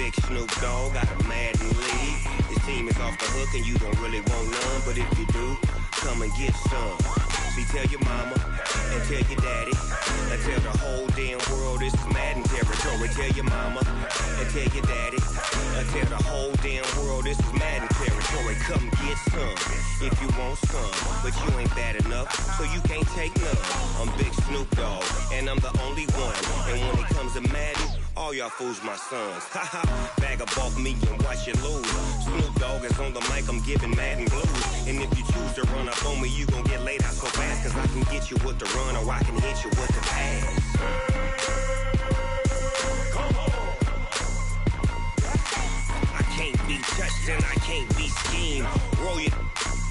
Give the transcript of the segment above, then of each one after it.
Big Snoop Dogg got a Madden league. His team is off the hook and you don't really want none, but if you do, come and get some. See, tell your mama and tell your daddy and tell the whole damn world this is Madden territory. Tell your mama and tell your daddy and tell the whole damn world this is Madden territory. Come get some if you want some, but you ain't bad enough, so you can't take none. I'm Big Snoop Dogg and I'm the only one, and when it comes to Madden, all y'all fools my sons. Haha, bag a bulk me and watch you lose. Snoop Dogg is on the mic, I'm giving Madden blues. And if you choose to run up on me, you gon' get laid out so fast, cause I can get you with the run or I can hit you with the pass. Come on. I can't be touched and I can't be schemed. Roll it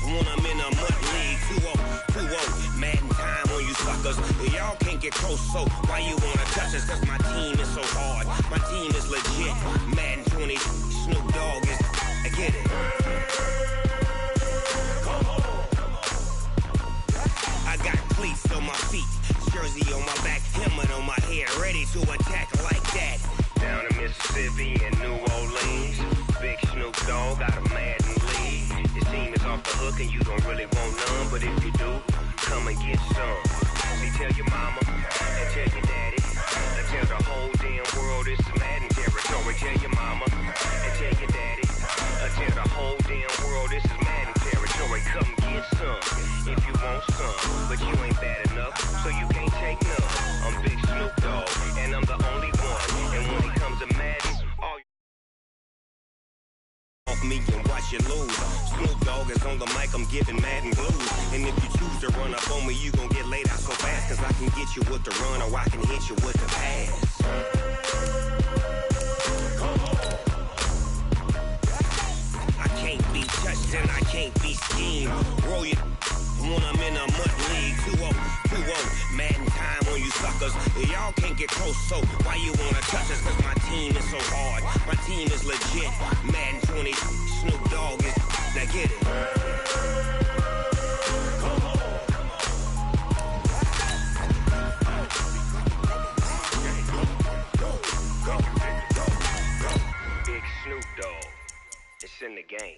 when I'm in a mud league. 2-0, Madden time on you suckers. Y'all can't get close, so why you wanna touch us? Cause my team is so hard, my team is legit. Madden 20, Snoop Dogg is, I get it. Come on. I got cleats on my feet, jersey on my back, helmet on my head, ready to attack like that. Down in Mississippi and New Orleans, Big Snoop Dogg got a Madden league. His team is off the hook and you don't really want none, but if you do, come and get some. See, tell your mama and tell your daddy and tell the whole damn world this is Madden territory. Tell your mama and tell your daddy and tell the whole damn world this is Madden territory. Come get some if you want some, but you ain't bad enough, so you can't take none. I'm Big Snoop Dogg and I'm the only one, and when it comes to Madden, all off me and watch you lose. Snoop Dogg is on the mic, I'm giving Madden blues. And if you choose to run up on me, you gon' get laid out so fast, cause I can get you with the run or I can hit you with the pass. I can't be touched and I can't be schemed. Roll it when I'm in a mud league. 2-0, Madden time on you suckers. Y'all can't get close, so why you wanna touch us? Cause my team is so hard, my team is legit. Madden 20, Snoop Dogg is, now get it. Come on. Big Snoop Dogg, it's in the game.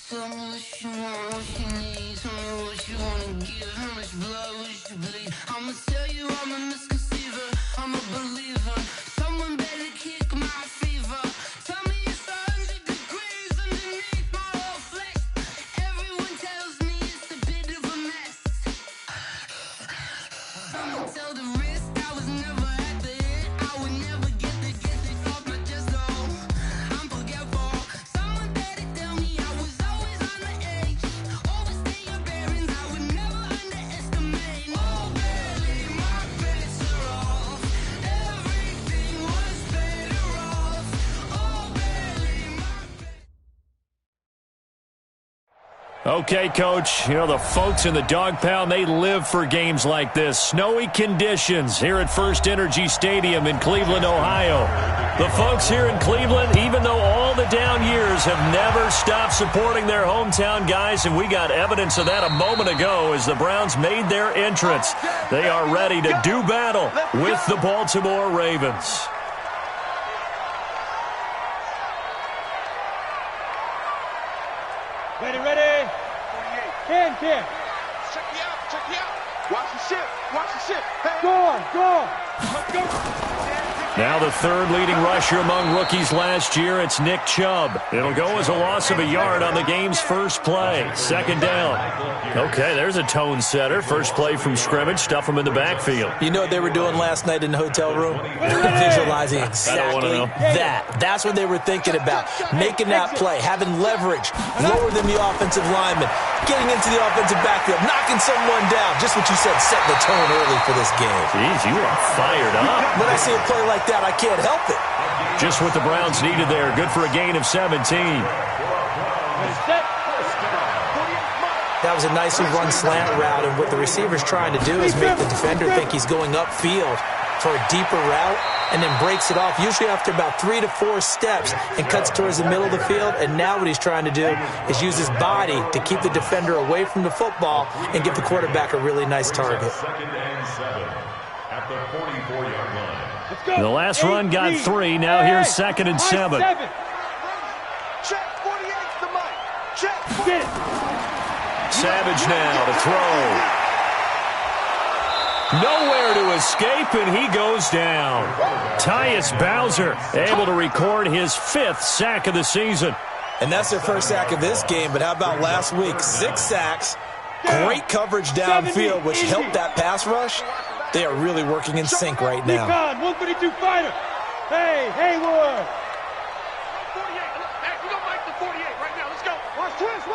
Tell me what you want, what you need. Tell me what you wanna give. How much blood would you bleed? I'ma tell you I'm a misconceiver, I'm a believer. Someone better kick my fever. Tell me it's 100 degrees underneath my whole flesh. Everyone tells me it's a bit of a mess. Someone tell the risk I was never at the hit. I would never get it off my chest, though. I'm forgetful. Someone better tell me I was always on the edge. Overstay your bearings, I would never underestimate. Oh, barely, my bets are off. Everything was better off. Oh, barely, my Okay, Coach, you know, the folks in the Dog Pound, they live for games like this. Snowy conditions here at First Energy Stadium in Cleveland, Ohio. The folks here in Cleveland, even though all the down years, have never stopped supporting their hometown guys, and we got evidence of that a moment ago as the Browns made their entrance. They are ready to do battle with the Baltimore Ravens. Ready. 10. Check me out. Watch the ship. Hey. Go on. Now the third leading rusher among rookies last year, it's Nick Chubb. It'll go as a loss of a yard on the game's first play. Second down. Okay, there's a tone setter. First play from scrimmage, stuff him in the backfield. You know what they were doing last night in the hotel room? Visualizing exactly that. That's what they were thinking about. Making that play, having leverage, lower than the offensive lineman, getting into the offensive backfield, knocking someone down. Just what you said, setting the tone early for this game. Jeez, you are fired up. When I see a play like that, I can't help it. Just what the Browns needed there. Good for a gain of 17. That was a nicely run slant route, and what the receiver's trying to do is make the defender think he's going upfield for a deeper route, and then breaks it off, usually after about 3 to 4 steps, and cuts towards the middle of the field. And now what he's trying to do is use his body to keep the defender away from the football and give the quarterback a really nice target. at the 44-yard line. Let's go. The last run got 3. Now here's 2nd and 7. Check 48's the mic. Check. Get it. Savage now to throw. Nowhere to escape, and he goes down. Tyus Bowser able to record his 5th sack of the season. And that's their first sack of this game, but how about last week? 6 sacks, great coverage downfield, which helped that pass rush. They are really working in sync right now. Recon, 152 fighter. Hey, Haywood. 48. Hey, we don't like the 48 right now. Let's go. Watch twist.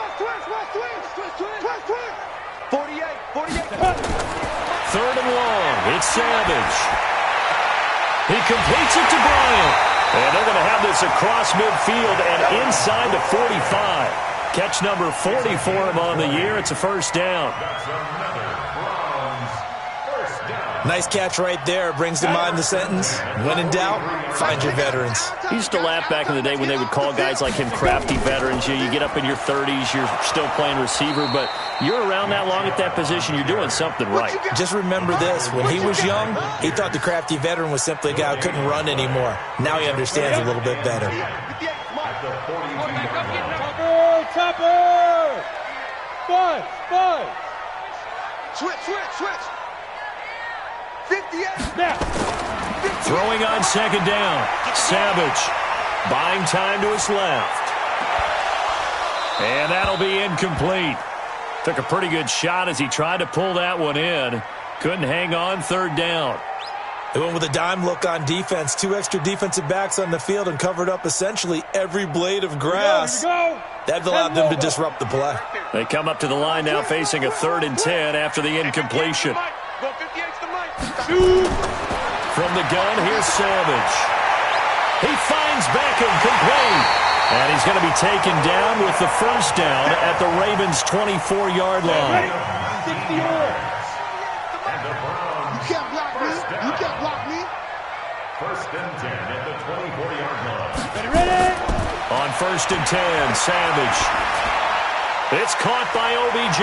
48. 3rd and long. It's Savage. He completes it to Bryant. And they're going to have this across midfield and inside the 45. Catch number 40 for him on the year. It's a first down. Nice catch right there. Brings to mind the sentence, when in doubt, find your veterans. He used to laugh back in the day when they would call guys like him crafty veterans. You get up in your 30s, you're still playing receiver, but you're around that long at that position, you're doing something right. Just remember this. When he was young, he thought the crafty veteran was simply a guy who couldn't run anymore. Now he understands a little bit better. Chopper. Buzz. Switch. 58. Now. Throwing on 2nd down. Savage buying time to his left. And that'll be incomplete. Took a pretty good shot as he tried to pull that one in. Couldn't hang on 3rd down. They went with a dime look on defense. 2 extra defensive backs on the field and covered up essentially every blade of grass. That allowed them to disrupt the play. They come up to the line now facing a 3rd and 10 after the incompletion. From the gun, here's Savage. He finds Beckham complete. And he's going to be taken down with the first down at the Ravens' 24-yard line. 60 yards. You can't block me. First and 10 at the 24-yard line. Ready? On 1st and 10, Savage. It's caught by OBJ.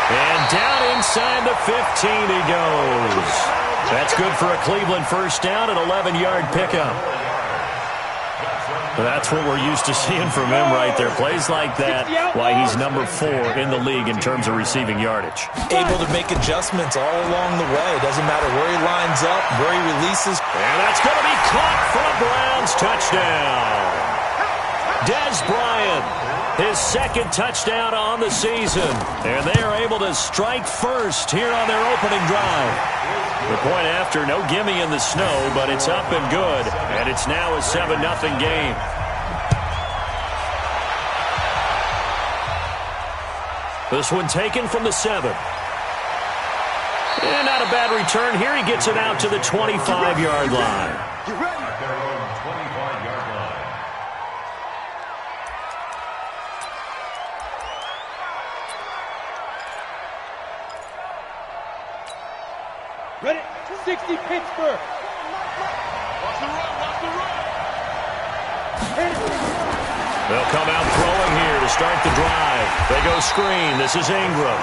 And down inside the 15 he goes. That's good for a Cleveland first down, an 11-yard pickup. That's what we're used to seeing from him right there. Plays like that, why he's number 4 in the league in terms of receiving yardage. Able to make adjustments all along the way. Doesn't matter where he lines up, where he releases. And that's going to be caught for a Browns touchdown. Des Bryant, his 2nd touchdown on the season. And they are able to strike first here on their opening drive. The point after, no gimme in the snow, but it's up and good. And it's now a 7-0 game. This one taken from the 7. And not a bad return here. He gets it out to the 25-yard line. At their own 25-yard line. Ready? 60 Pittsburgh. Watch the run. They'll come out throwing here to start the drive. They go screen. This is Ingram.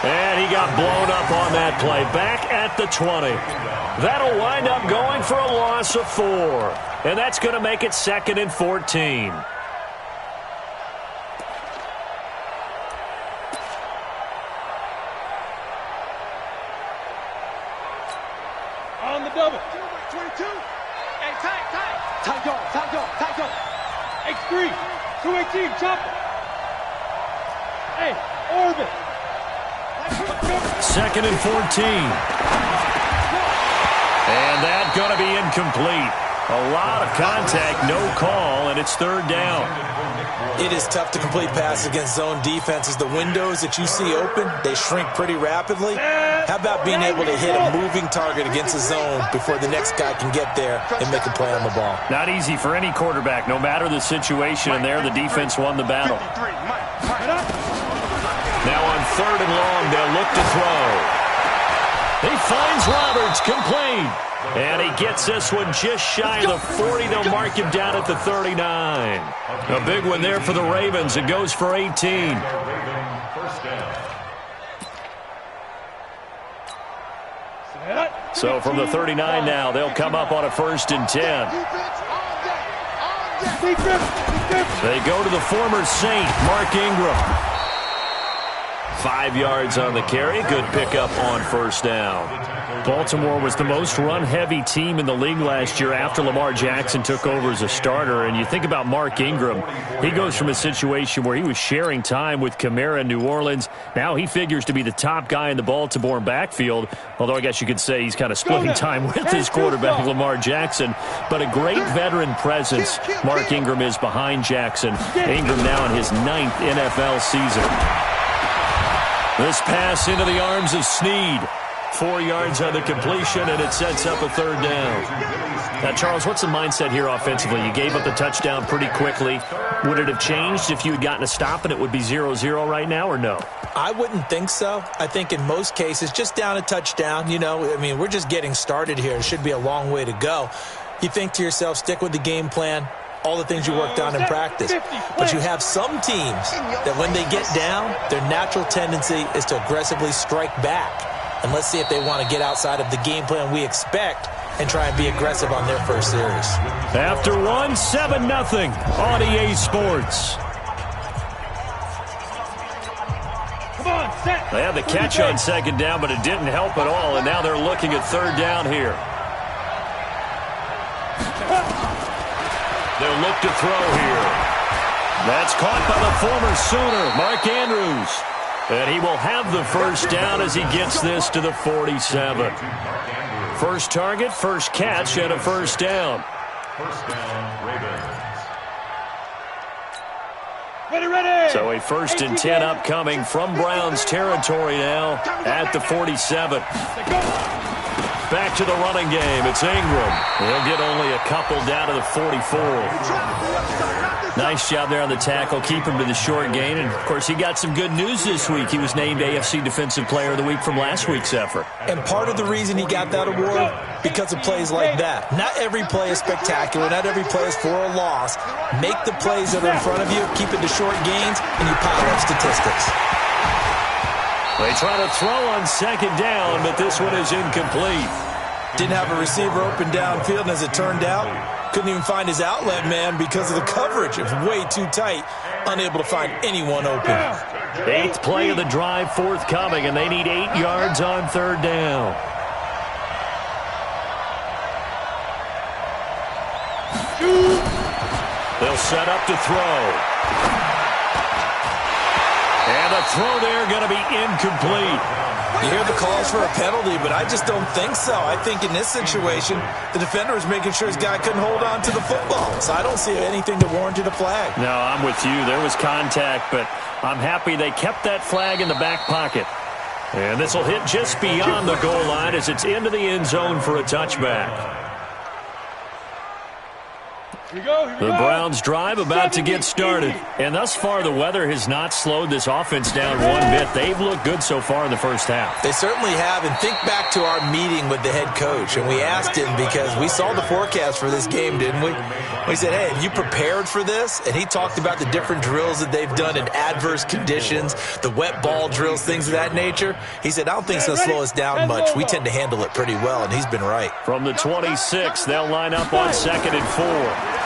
And he got blown up on that play. Back at the 20. That'll wind up going for a loss of 4. And that's going to make it 2nd and 14. On the double. 22. Hey, tight. Tight go. X3. 218. Chopper. Hey, orbit. 2nd and 14. And that's going to be incomplete. A lot of contact, no call, and it's 3rd down. It is tough to complete passes against zone defenses. The windows that you see open, they shrink pretty rapidly. How about being able to hit a moving target against a zone before the next guy can get there and make a play on the ball? Not easy for any quarterback, no matter the situation, and there the defense won the battle. Now on 3rd and long, they'll look to throw. He finds Roberts, complete. And he gets this one just shy of the 40. They'll mark him down at the 39. A big one there for the Ravens. It goes for 18. First down. So from the 39 now, they'll come up on a 1st and 10. They go to the former Saint, Mark Ingram. 5 yards on the carry. Good pickup on 1st down. Baltimore was the most run-heavy team in the league last year after Lamar Jackson took over as a starter. And you think about Mark Ingram, he goes from a situation where he was sharing time with Kamara in New Orleans. Now he figures to be the top guy in the Baltimore backfield, although I guess you could say he's kind of splitting time with his quarterback, Lamar Jackson. But a great veteran presence, Mark Ingram is behind Jackson. Ingram now in his 9th NFL season. This pass into the arms of Snead. 4 yards on the completion, and it sets up a 3rd down. Now, Charles, what's the mindset here offensively? You gave up the touchdown pretty quickly. Would it have changed if you had gotten a stop and it would be 0-0 right now, or no? I wouldn't think so. I think in most cases, just down a touchdown, we're just getting started here. It should be a long way to go. You think to yourself, stick with the game plan, all the things you worked on in practice. But you have some teams that when they get down, their natural tendency is to aggressively strike back. And let's see if they want to get outside of the game plan we expect and try and be aggressive on their first series. After 7-0 on EA Sports. They had the catch on 2nd down, but it didn't help at all, and now they're looking at 3rd down here. They'll look to throw here. That's caught by the former Sooner, Mark Andrews. And he will have the 1st down as he gets this to the 47. First target, first catch, and a 1st down. 1st down, Ravens. Ready. So a 1st and 10 upcoming from Browns territory now at the 47. Back to the running game. It's Ingram. He'll get only a couple down to the 44. Nice job there on the tackle. Keep him to the short gain. And, of course, he got some good news this week. He was named AFC Defensive Player of the Week from last week's effort. And part of the reason he got that award, because of plays like that. Not every play is spectacular. Not every play is for a loss. Make the plays that are in front of you, keep it to short gains, and you pile up statistics. They try to throw on 2nd down, but this one is incomplete. Didn't have a receiver open downfield, and as it turned out, couldn't even find his outlet man because of the coverage. It was way too tight, unable to find anyone open. 8th play of the drive forthcoming, and they need 8 yards on 3rd down. They'll set up to throw. And the throw there going to be incomplete. You hear the calls for a penalty, but I just don't think so. I think in this situation, the defender was making sure his guy couldn't hold on to the football. So I don't see anything that warranted a flag. No, I'm with you. There was contact, but I'm happy they kept that flag in the back pocket. And this will hit just beyond the goal line as it's into the end zone for a touchback. The Browns drive about to get started. And thus far, the weather has not slowed this offense down one bit. They've looked good so far in the first half. They certainly have. And think back to our meeting with the head coach. And we asked him, because we saw the forecast for this game, didn't we? We said, hey, have you prepared for this? And he talked about the different drills that they've done in adverse conditions, the wet ball drills, things of that nature. He said, I don't think it's going to slow us down much. We tend to handle it pretty well, and he's been right. From the 26, they'll line up on 2nd and 4.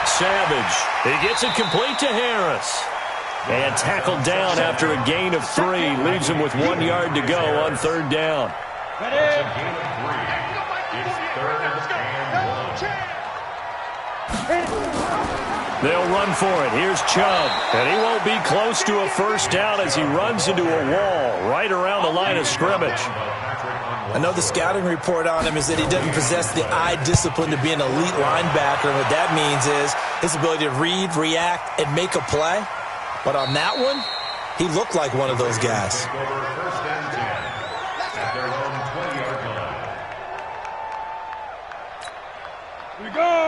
Savage. He gets it complete to Harris. And tackled down after a gain of 3. Leaves him with 1 yard to go on 3rd down. They'll run for it. Here's Chubb. And he won't be close to a 1st down as he runs into a wall right around the line of scrimmage. I know the scouting report on him is that he doesn't possess the eye discipline to be an elite linebacker. And what that means is his ability to read, react, and make a play. But on that one, he looked like one of those guys.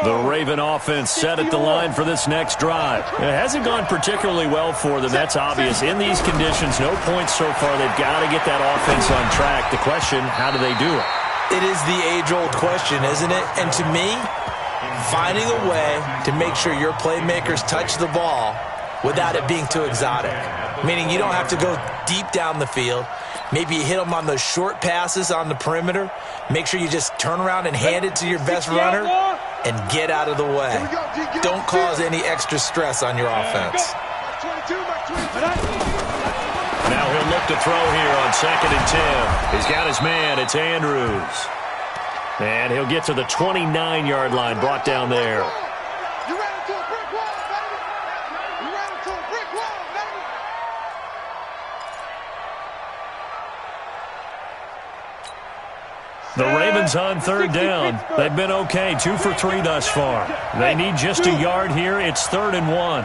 The Raven offense set at the line for this next drive. It hasn't gone particularly well for them. That's obvious. In these conditions, no points so far. They've got to get that offense on track. The question, how do they do it? It is the age-old question, isn't it? And to me, finding a way to make sure your playmakers touch the ball without it being too exotic. Meaning you don't have to go deep down the field. Maybe you hit them on those short passes on the perimeter. Make sure you just turn around and hand it to your best runner and get out of the way. Don't cause any extra stress on your offense. Now he'll look to throw here on 2nd and 10. He's got his man. It's Andrews. And he'll get to the 29-yard line, brought down there. You ran into a brick wall, baby. You ran into a brick wall, baby. The Ravens on 3rd down. They've been okay, 2 for 3 thus far. They need just a yard here. It's 3rd and 1.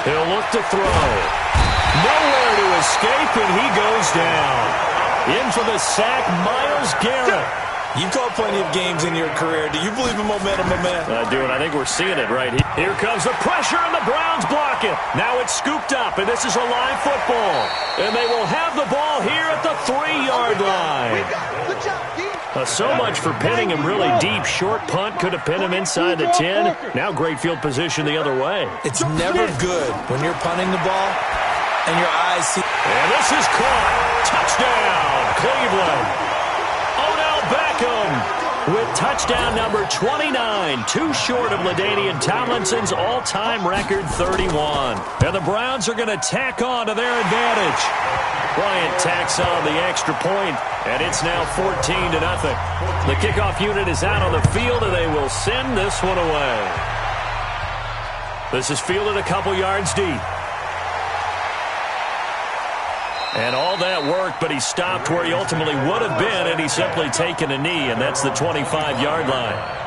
He'll look to throw. Nowhere to escape, and he goes down. In for the sack, Myles Garrett. You've called plenty of games in your career. Do you believe in momentum, my man? I do, and I think we're seeing it right here. Here comes the pressure, and the Browns block it. Now it's scooped up, and this is a live football. And they will have the ball here at the 3-yard line. So much for pinning him really deep. Short punt could have pinned him inside the 10. Now great field position the other way. It's never good when you're punting the ball and your eyes see. And this is caught. Touchdown, Cleveland. Odell Beckham with touchdown number 29, too short of LaDainian Tomlinson's all-time record 31. And the Browns are going to tack on to their advantage. Bryant tacks on the extra point, and it's now 14-0. The kickoff unit is out on the field, and they will send this one away. This is fielded a couple yards deep. And all that worked, but he stopped where he ultimately would have been, and he's simply taken a knee, and that's the 25-yard line.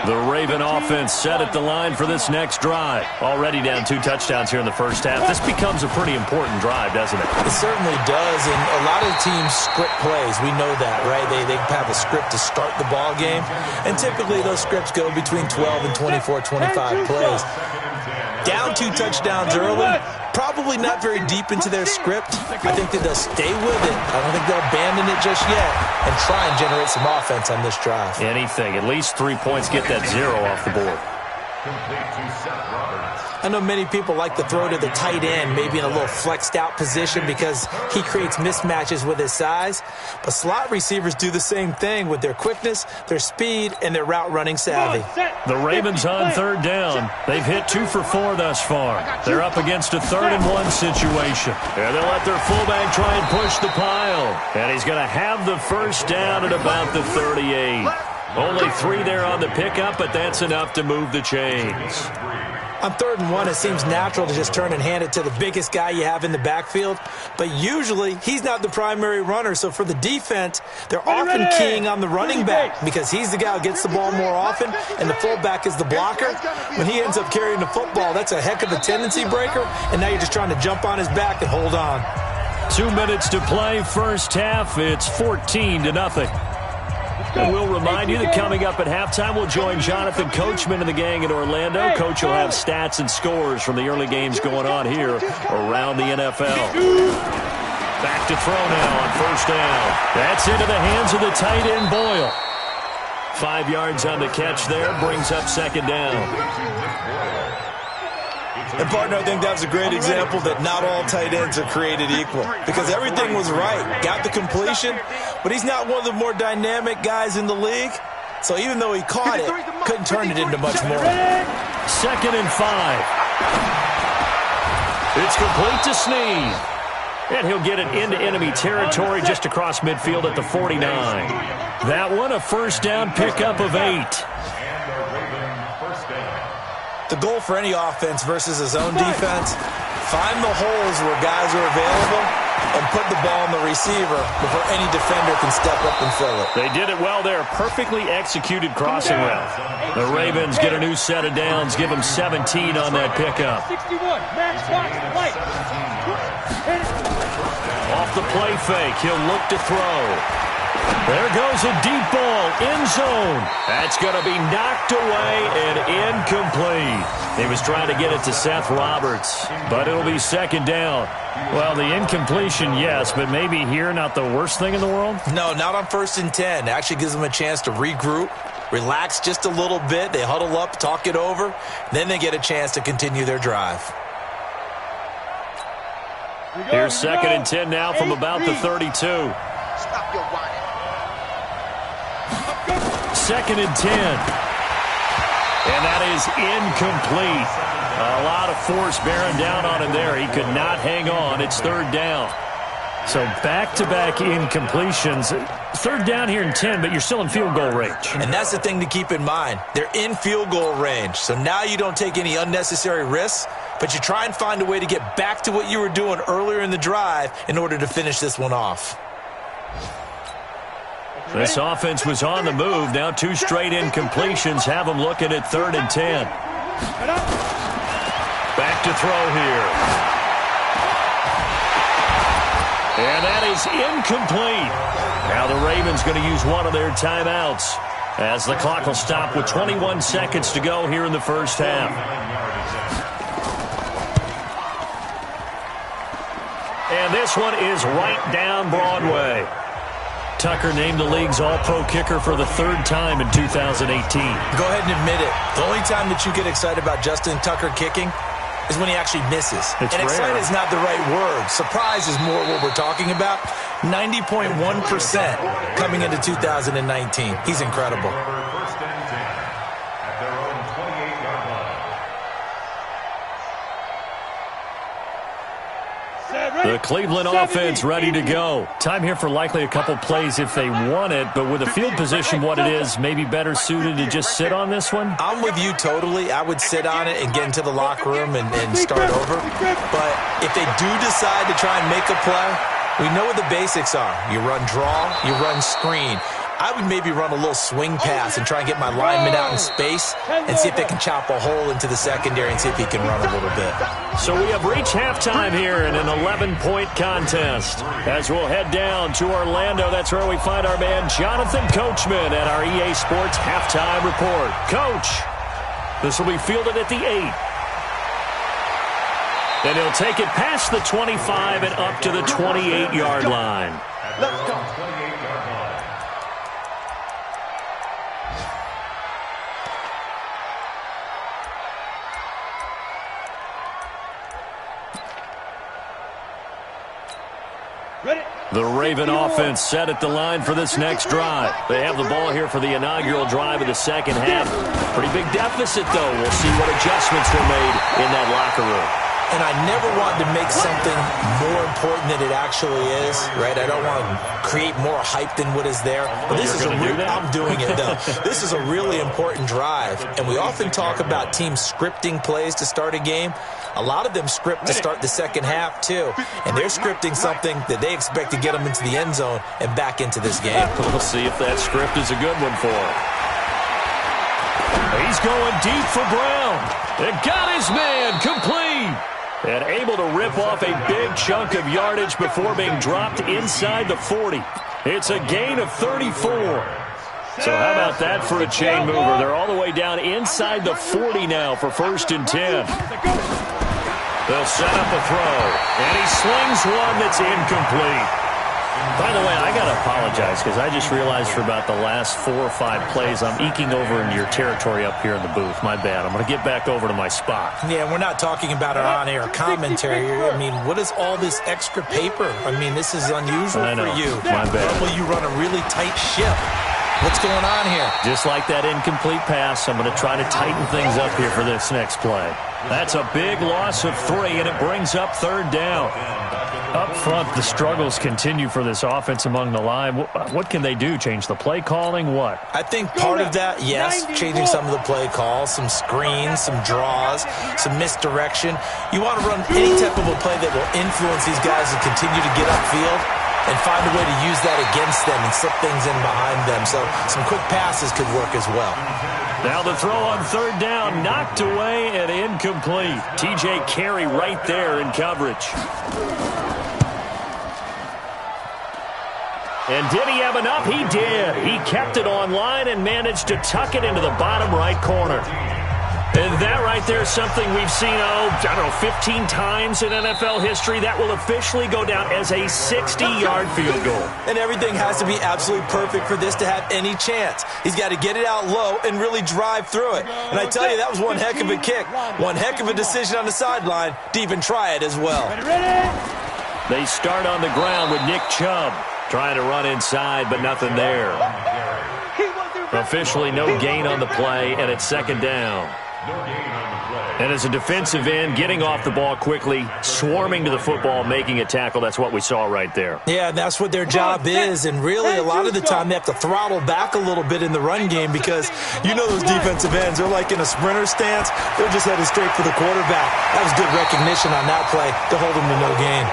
The Raven offense set at the line for this next drive. Already down 2 touchdowns here in the first half. This becomes a pretty important drive, doesn't it? It certainly does, and a lot of teams script plays. We know that, right? They have a script to start the ball game, and typically those scripts go between 12 and 24, 25 plays. Down 2 touchdowns early, probably not very deep into their script. I think that they'll stay with it. I don't think they'll abandon it just yet and try and generate some offense on this drive. Anything. At least 3 points. Get that 0 off the board. I know many people like to throw to the tight end, maybe in a little flexed out position because he creates mismatches with his size. But slot receivers do the same thing with their quickness, their speed, and their route running savvy. The Ravens on 3rd down. They've hit 2 for 4 thus far. They're up against a 3rd and 1 situation. And they'll let their fullback try and push the pile. And he's going to have the first down at about the 38. Only 3 there on the pickup, but that's enough to move the chains. On 3rd and 1, it seems natural to just turn and hand it to the biggest guy you have in the backfield. But usually, he's not the primary runner. So for the defense, they're often keying on the running back because he's the guy who gets the ball more often, and the fullback is the blocker. When he ends up carrying the football, that's a heck of a tendency breaker, and now you're just trying to jump on his back and hold on. 2 minutes to play, first half. It's 14-0. And we'll remind you that coming up at halftime, we'll join Jonathan Coachman and the gang in Orlando. Coach will have stats and scores from the early games going on here around the NFL. Back to throw now on first down. That's into the hands of the tight end, Boyle. 5 yards on the catch there, brings up 2nd down. And, partner, I think that was a great example that not all tight ends are created equal because everything was right. Got the completion, but he's not one of the more dynamic guys in the league. So even though he caught it, couldn't turn it into much more. 2nd and 5. It's complete to Snead. And he'll get it into enemy territory just across midfield at the 49. That one, a first down pickup of 8. The goal for any offense versus his own defense, find the holes where guys are available and put the ball on the receiver before any defender can step up and fill it. They did it well there. Perfectly executed crossing route. The Ravens get a new set of downs. Give them 17 on that pickup. 61, match box, light. Off the play fake, he'll look to throw. There goes a deep ball, end zone. That's going to be knocked away and incomplete. He was trying to get it to Seth Roberts, but it'll be 2nd down. Well, the incompletion, yes, but maybe here not the worst thing in the world? No, not on 1st and 10. It actually gives them a chance to regroup, relax just a little bit. They huddle up, talk it over. Then they get a chance to continue their drive. Here's 2nd and 10 now from about the 32. Stop your whining. 2nd and 10. And that is incomplete. A lot of force bearing down on him there. He could not hang on. It's 3rd down. So back-to-back incompletions. 3rd down here in 10, but you're still in field goal range. And that's the thing to keep in mind. They're in field goal range. So now you don't take any unnecessary risks, but you try and find a way to get back to what you were doing earlier in the drive in order to finish this one off. This offense was on the move. Now 2 straight incompletions have them looking at 3rd and 10. Back to throw here. And that is incomplete. Now the Ravens going to use one of their timeouts as the clock will stop with 21 seconds to go here in the first half. And this one is right down Broadway. Tucker named the league's all-pro kicker for the 3rd time in 2018. Go ahead and admit it. The only time that you get excited about Justin Tucker kicking is when he actually misses. It's and rare. excited is not the right word. Surprise is more what we're talking about. 90.1% coming into 2019. He's incredible. First and 10 at their own 28-yard line. The Cleveland offense ready to go. Time here for likely a couple plays if they want it, but with the field position what it is, maybe better suited to just sit on this one? I'm with you totally. I would sit on it and get into the locker room and start over. But if they do decide to try and make a play, we know what the basics are. You run draw, you run screen. I would maybe run a little swing pass and try and get my lineman out in space and see if they can chop a hole into the secondary and see if he can run a little bit. So we have reached halftime here in an 11-point contest. As we'll head down to Orlando, that's where we find our man Jonathan Coachman at our EA Sports Halftime Report. Coach, this will be fielded at the 8. And he'll take it past the 25 and up to the 28-yard line. Let's go. 28-yard line. The Raven offense set at the line for this next drive. They have the ball here for the inaugural drive of the second half. Pretty big deficit, though. We'll see what adjustments were made in that locker room. And I never want to make something more important than it actually is, right? I don't want to create more hype than what is there. But this is I'm doing it, though. This is a really important drive. And we often talk about teams scripting plays to start a game. A lot of them script to start the second half, too. And they're scripting something that they expect to get them into the end zone and back into this game. We'll see if that script is a good one for him. He's going deep for Brown. And got his man complete. And able to rip off a big chunk of yardage before being dropped inside the 40. It's a gain of 34. So how about that for a chain mover? They're all the way down inside the 40 now for 1st and 10. They'll set up a throw. And he slings one that's incomplete. By the way, I got to apologize because I just realized for about the last 4 or 5 plays I'm eking over into your territory up here in the booth. My bad. I'm going to get back over to my spot. Yeah, we're not talking about our on-air commentary here. I mean, what is all this extra paper? I mean, this is unusual for you. My bad. Normally you run a really tight ship. What's going on here? Just like that incomplete pass, I'm going to try to tighten things up here for this next play. That's a big loss of 3, and it brings up 3rd down. Up front, the struggles continue for this offense among the line. What can they do? Change the play calling? What? I think part of that, yes, changing some of the play calls, some screens, some draws, some misdirection. You want to run any type of a play that will influence these guys to continue to get upfield and find a way to use that against them and slip things in behind them. So some quick passes could work as well. Now the throw on 3rd down, knocked away and incomplete. T.J. Carey right there in coverage. And did he have enough? He did. He kept it online and managed to tuck it into the bottom right corner. And that right there is something we've seen, 15 times in NFL history. That will officially go down as a 60-yard field goal. And everything has to be absolutely perfect for this to have any chance. He's got to get it out low and really drive through it. And I tell you, that was one heck of a kick. One heck of a decision on the sideline to even try it as well. They start on the ground with Nick Chubb trying to run inside, but nothing there. Officially no gain on the play, and it's second down. And as a defensive end, getting off the ball quickly, swarming to the football, making a tackle, that's what we saw right there. Yeah, that's what their job is, and really a lot of the time they have to throttle back a little bit in the run game because you know those defensive ends, they're like in a sprinter stance. They're just headed straight for the quarterback. That was good recognition on that play to hold him to no gain.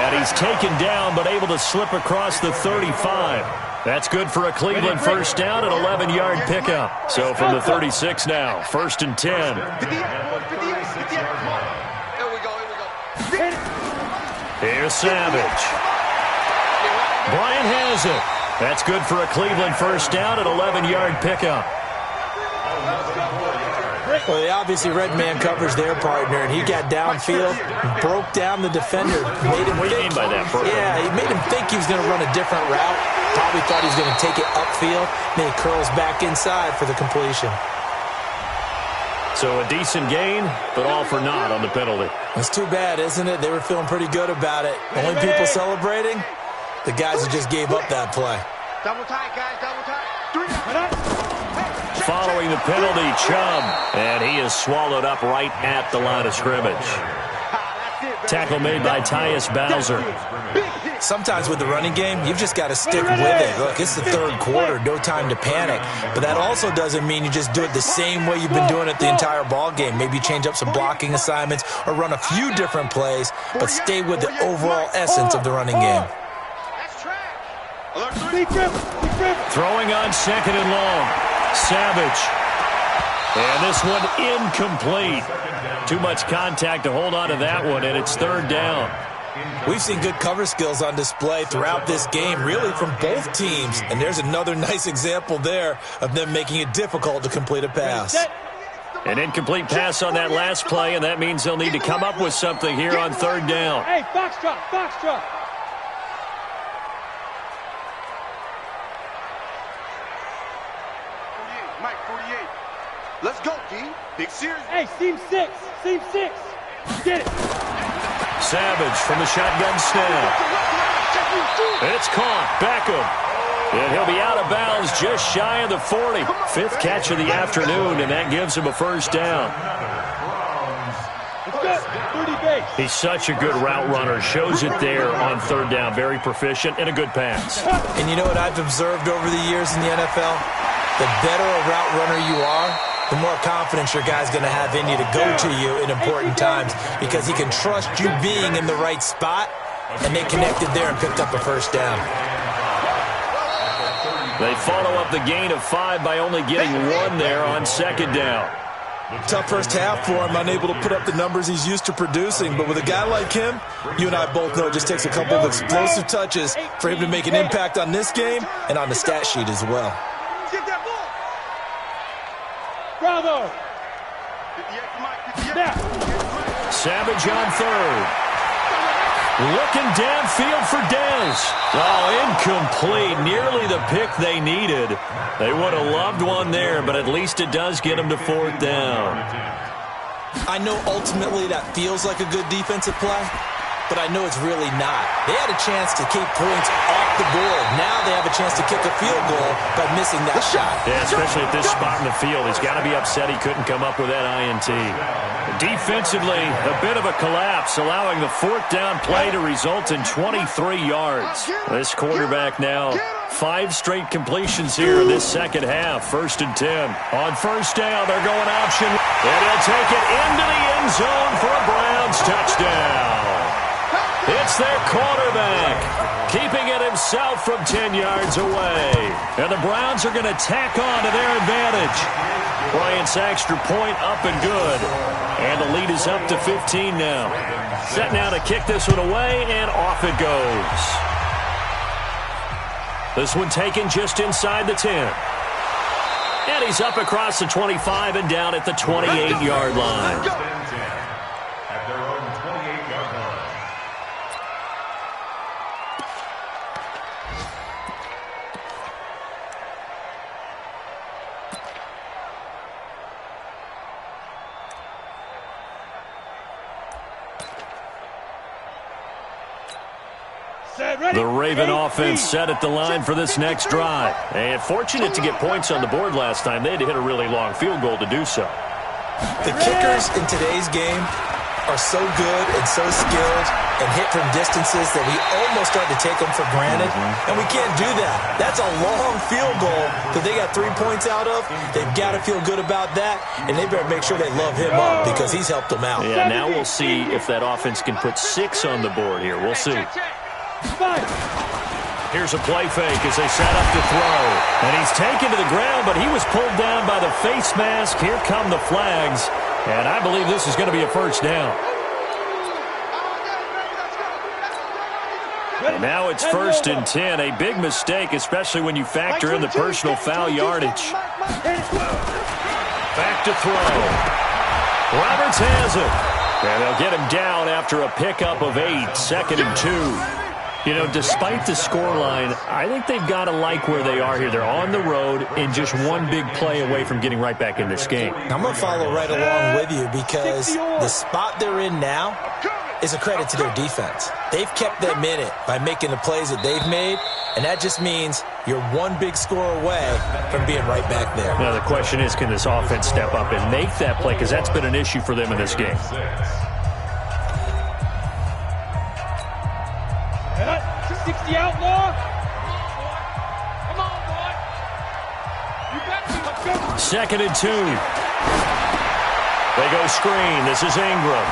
And he's taken down but able to slip across the 35. That's good for a Cleveland first down, an 11-yard pickup. So from the 36 now, 1st and 10. Here's Savage. Bryant has it. That's good for a Cleveland first down, an 11-yard pickup. Well, they obviously red man covers their partner, and he got downfield, broke down the defender. Made him what do you mean by that, Burke? Yeah, he made him think he was going to run a different route. Probably thought he was going to take it upfield. Then he curls back inside for the completion. So a decent gain, but all for naught on the penalty. It's too bad, isn't it? They were feeling pretty good about it. Only people celebrating, the guys who just gave up that play. Double tight, guys, double tight. Following the penalty, Chubb, and he is swallowed up right at the line of scrimmage. Tackle made by Tyus Bowser. Sometimes with the running game, you've just got to stick with it. Look, it's the third quarter, no time to panic. But that also doesn't mean you just do it the same way you've been doing it the entire ball game. Maybe change up some blocking assignments or run a few different plays, but stay with the overall essence of the running game. Throwing on 2nd and long. Savage. And this one incomplete. Too much contact to hold on to that one, and it's 3rd down. We've seen good cover skills on display throughout this game, really from both teams. And there's another nice example there of them making it difficult to complete a pass. An incomplete pass on that last play, and that means they'll need to come up with something here on 3rd down. Hey, Foxtrot, Foxtrot. Mike, 48. Let's go, D. Big series. Hey, seam 6. Seam 6. Get it. Savage from the shotgun snap. It's caught. Beckham. And he'll be out of bounds just shy of the 40. 5th catch of the afternoon, and that gives him a first down. He's such a good route runner. Shows it there on 3rd down. Very proficient and a good pass. And you know what I've observed over the years in the NFL? The better a route runner you are, the more confidence your guy's going to have in you to go to you in important times because he can trust you being in the right spot, and they connected there and picked up a first down. They follow up the gain of 5 by only getting 1 there on 2nd down. Tough first half for him, unable to put up the numbers he's used to producing. But with a guy like him, you and I both know it just takes a couple of explosive touches for him to make an impact on this game and on the stat sheet as well. Get that ball. Bravo. Savage on 3rd. Looking downfield for Dez. Oh, incomplete. Nearly the pick they needed. They would have loved one there, but at least it does get them to 4th down. I know ultimately that feels like a good defensive play, but I know it's really not. They had a chance to keep points off the board. Now they have a chance to kick a field goal by missing that shot. Yeah, especially at this spot in the field. He's got to be upset he couldn't come up with that INT. Defensively, a bit of a collapse, allowing the 4th down play to result in 23 yards. This quarterback now, 5 straight completions here in this second half. 1st and 10. On 1st down, they're going option. And he'll take it into the end zone for a Browns touchdown. It's their quarterback, keeping it himself from 10 yards away. And the Browns are going to tack on to their advantage. Bryant's extra point up and good. And the lead is up to 15 now. Set now to kick this one away, and off it goes. This one taken just inside the 10. And he's up across the 25 and down at the 28-yard line. The Raven offense set at the line for this next drive. And fortunate to get points on the board last time. They had to hit a really long field goal to do so. The kickers in today's game are so good and so skilled and hit from distances that we almost start to take them for granted, and we can't do that. That's a long field goal that they got 3 points out of. They've got to feel good about that, and they better make sure they love him up because he's helped them out. Yeah, now we'll see if that offense can put 6 on the board here. We'll see. Here's a play fake as they set up to throw. And he's taken to the ground, but he was pulled down by the face mask. Here come the flags. And I believe this is going to be a first down. And now it's 1st and 10. A big mistake, especially when you factor in the personal foul yardage. Back to throw. Roberts has it. And they'll get him down after a pickup of 8. 2nd and 2. You know, despite the scoreline, I think they've got to like where they are here. They're on the road and just one big play away from getting right back in this game. I'm going to follow right along with you because the spot they're in now is a credit to their defense. They've kept them in it by making the plays that they've made, and that just means you're one big score away from being right back there. Now, the question is, can this offense step up and make that play? Because that's been an issue for them in this game. 60 outlaw. Come on, boy. You better be. 2nd and 2. They go screen. This is Ingram.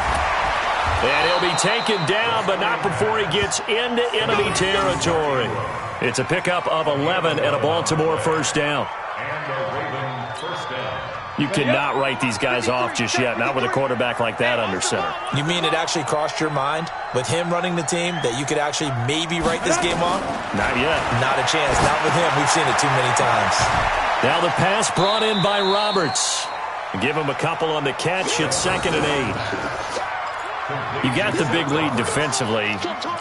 And he'll be taken down, but not before he gets into enemy territory. It's a pickup of 11 and a Baltimore first down. You cannot write these guys off just yet, not with a quarterback like that under center. You mean it actually crossed your mind with him running the team that you could actually maybe write this game off? Not yet. Not a chance. Not with him. We've seen it too many times. Now the pass brought in by Roberts. Give him a couple on the catch. It's 2nd and 8. You got the big lead defensively,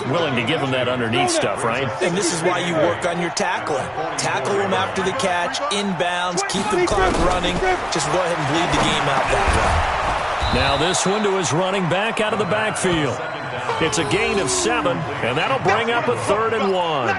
willing to give them that underneath stuff, right? And this is why you work on your tackling. Tackle them after the catch, inbounds, keep the clock running. Just go ahead and bleed the game out that way. Now this one to his running back out of the backfield. It's a gain of 7, and that'll bring up a 3rd and 1.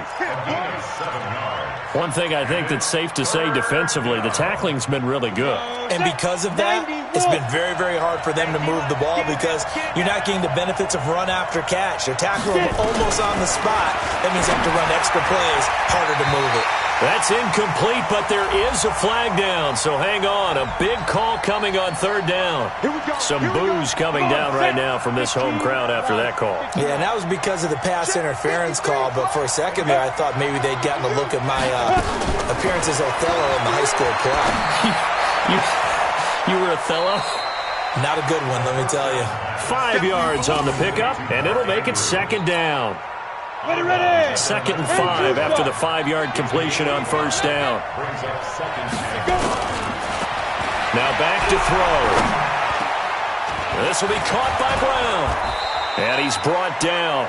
One thing I think that's safe to say defensively, the tackling's been really good. And because of that, it's been very, very hard for them to move the ball because you're not getting the benefits of run after catch. They're tackling them almost on the spot. That means they have to run extra plays, harder to move it. That's incomplete, but there is a flag down, so hang on. A big call coming on 3rd down. Some boos coming down right now from this home crowd after that call. Yeah, and that was because of the pass interference call, but for a second there I thought maybe they'd gotten a look at my appearance as Othello in the high school play. You were Othello? Not a good one, let me tell you. 5 yards on the pickup, and it'll make it 2nd down. Ready. 2nd and 5 after the 5-yard completion on 1st down. Now back to throw. This will be caught by Brown. And he's brought down.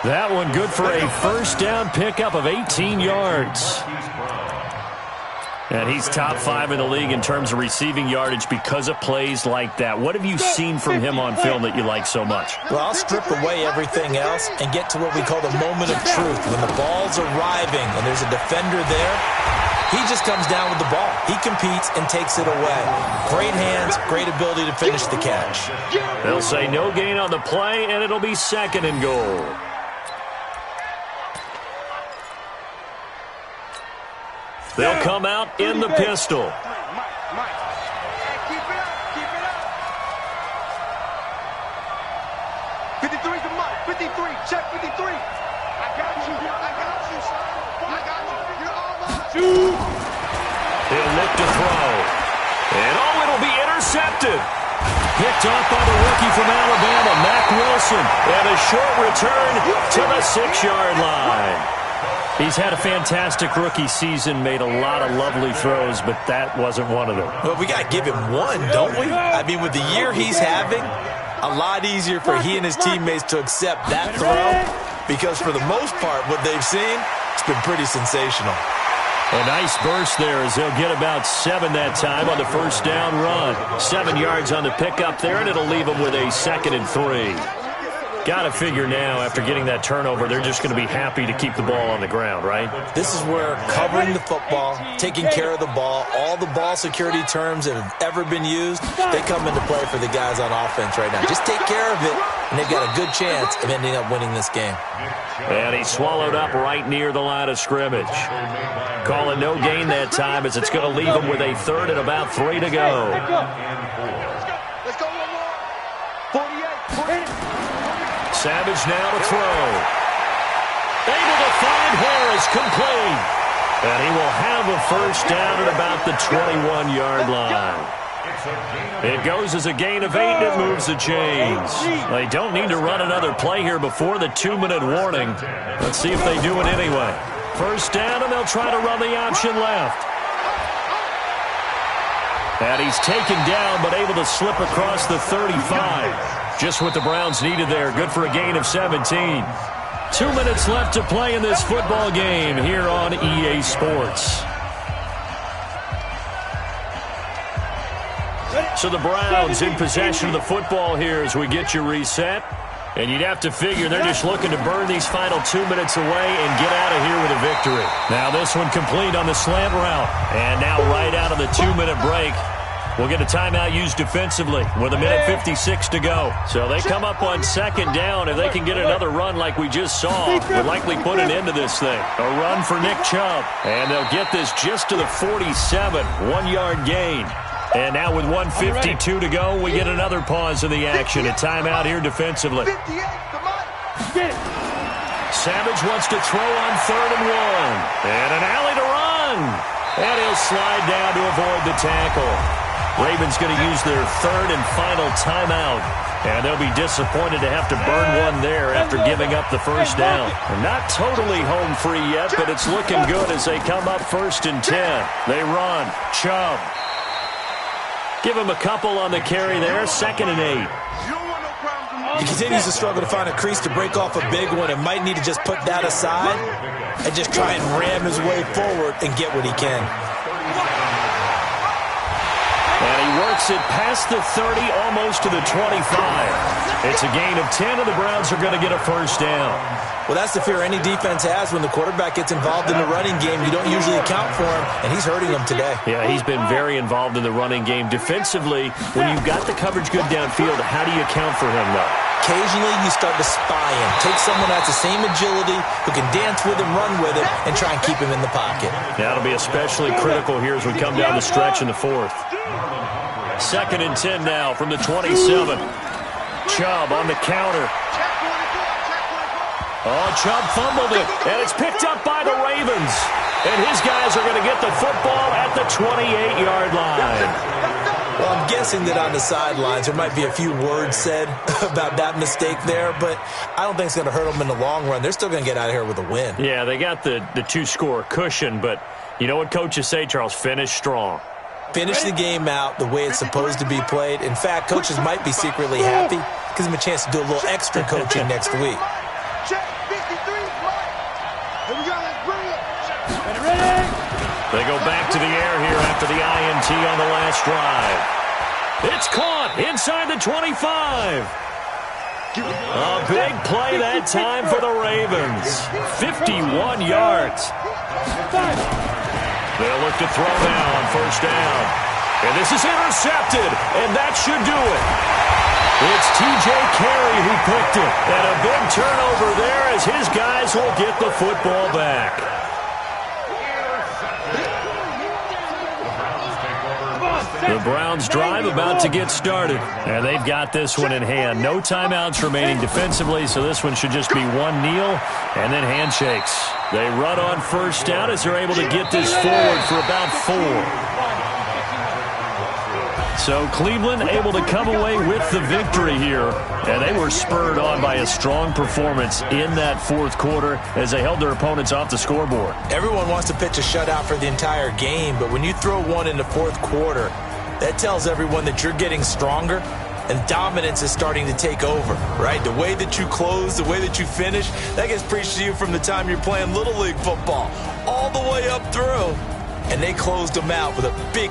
That one good for a 1st down pickup of 18 yards. And he's top 5 in the league in terms of receiving yardage because of plays like that. What have you seen from him on film that you like so much? Well, I'll strip away everything else and get to what we call the moment of truth. When the ball's arriving and there's a defender there, he just comes down with the ball. He competes and takes it away. Great hands, great ability to finish the catch. They'll say no gain on the play, and it'll be 2nd and goal. They'll come out in the pistol. Keep it up. 53's the mark. 53. Check 53. I got you. You're almost. He'll look to throw. And it'll be intercepted. Picked off by the rookie from Alabama, Mack Wilson. And a short return to the 6-yard line. He's had a fantastic rookie season, made a lot of lovely throws, but that wasn't one of them. Well, we got to give him one, don't we? I mean, with the year he's having, a lot easier for he and his teammates to accept that throw because for the most part, what they've seen, it's been pretty sensational. A nice burst there as they'll get about 7 that time on the 1st down run. 7 yards on the pickup there, and it'll leave them with a 2nd and 3. Got to figure now, after getting that turnover, they're just going to be happy to keep the ball on the ground, right? This is where covering the football, taking care of the ball, all the ball security terms that have ever been used, they come into play for the guys on offense right now. Just take care of it, and they've got a good chance of ending up winning this game. And he swallowed up right near the line of scrimmage. Calling no gain that time as it's going to leave him with a 3rd and about 3 to go. Let's go one more. 48. Savage now to throw. Able to find Harris, complete. And he will have a first down at about the 21-yard line. It goes as a gain of 8, and it moves the chains. They don't need to run another play here before the 2-minute warning. Let's see if they do it anyway. First down, and they'll try to run the option left. And he's taken down, but able to slip across the 35. Just what the Browns needed there. Good for a gain of 17. 2 minutes left to play in this football game here on EA Sports. So the Browns in possession of the football here as we get you reset. And you'd have to figure they're just looking to burn these final 2 minutes away and get out of here with a victory. Now this one complete on the slant route. And now right out of the 2-minute break, we'll get a timeout used defensively with 1:56 to go. So they come up on 2nd down. If they can get another run like we just saw, would likely put an end to this thing. A run for Nick Chubb. And they'll get this just to the 47, 1-yard gain. And now with 1:52 to go, we get another pause in the action. A timeout here defensively. Savage wants to throw on 3rd and 1. And an alley to run. And he'll slide down to avoid the tackle. Ravens going to use their 3rd and final timeout. And they'll be disappointed to have to burn one there after giving up the first down. Not totally home free yet, but it's looking good as they come up 1st and 10. They run. Chubb. Give him a couple on the carry there. 2nd and 8. He continues to struggle to find a crease to break off a big one and might need to just put that aside and just try and ram his way forward and get what he can. And he works it past the 30, almost to the 25. It's a gain of 10, and the Browns are going to get a first down. Well, that's the fear any defense has when the quarterback gets involved in the running game. You don't usually account for him, and he's hurting them today. Yeah, he's been very involved in the running game. Defensively, when you've got the coverage good downfield, how do you account for him, though? Occasionally, you start to spy him. Take someone that has the same agility, who can dance with him, run with him, and try and keep him in the pocket. That'll be especially critical here as we come down the stretch in the 4th. 2nd and 10 now from the 27. Chubb on the counter. Oh, Chubb fumbled it, and it's picked up by the Ravens. And his guys are going to get the football at the 28-yard line. Well, I'm guessing that on the sidelines there might be a few words said about that mistake there, but I don't think it's going to hurt them in the long run. They're still going to get out of here with a win. Yeah, they got the 2-score cushion, but you know what coaches say, Charles? Finish strong. Finish the game out the way it's supposed to be played. In fact, coaches might be secretly happy. Gives them a chance to do a little extra coaching next week. They go back to the air here after the INT on the last drive. It's caught inside the 25. A big play that time for the Ravens. 51 yards. They'll look to throw now on first down. And this is intercepted, and that should do it. It's T.J. Carey who picked it. And a big turnover there as his guys will get the football back. The Browns drive about to get started, and they've got this one in hand. No timeouts remaining defensively, so this one should just be one kneel and then handshakes. They run on first down as they're able to get this forward for about 4. So Cleveland able to come away with the victory here, and they were spurred on by a strong performance in that 4th quarter as they held their opponents off the scoreboard. Everyone wants to pitch a shutout for the entire game, but when you throw one in the 4th quarter, that tells everyone that you're getting stronger and dominance is starting to take over, right? The way that you close, the way that you finish, that gets preached to you from the time you're playing Little League football all the way up through. And they closed them out with a big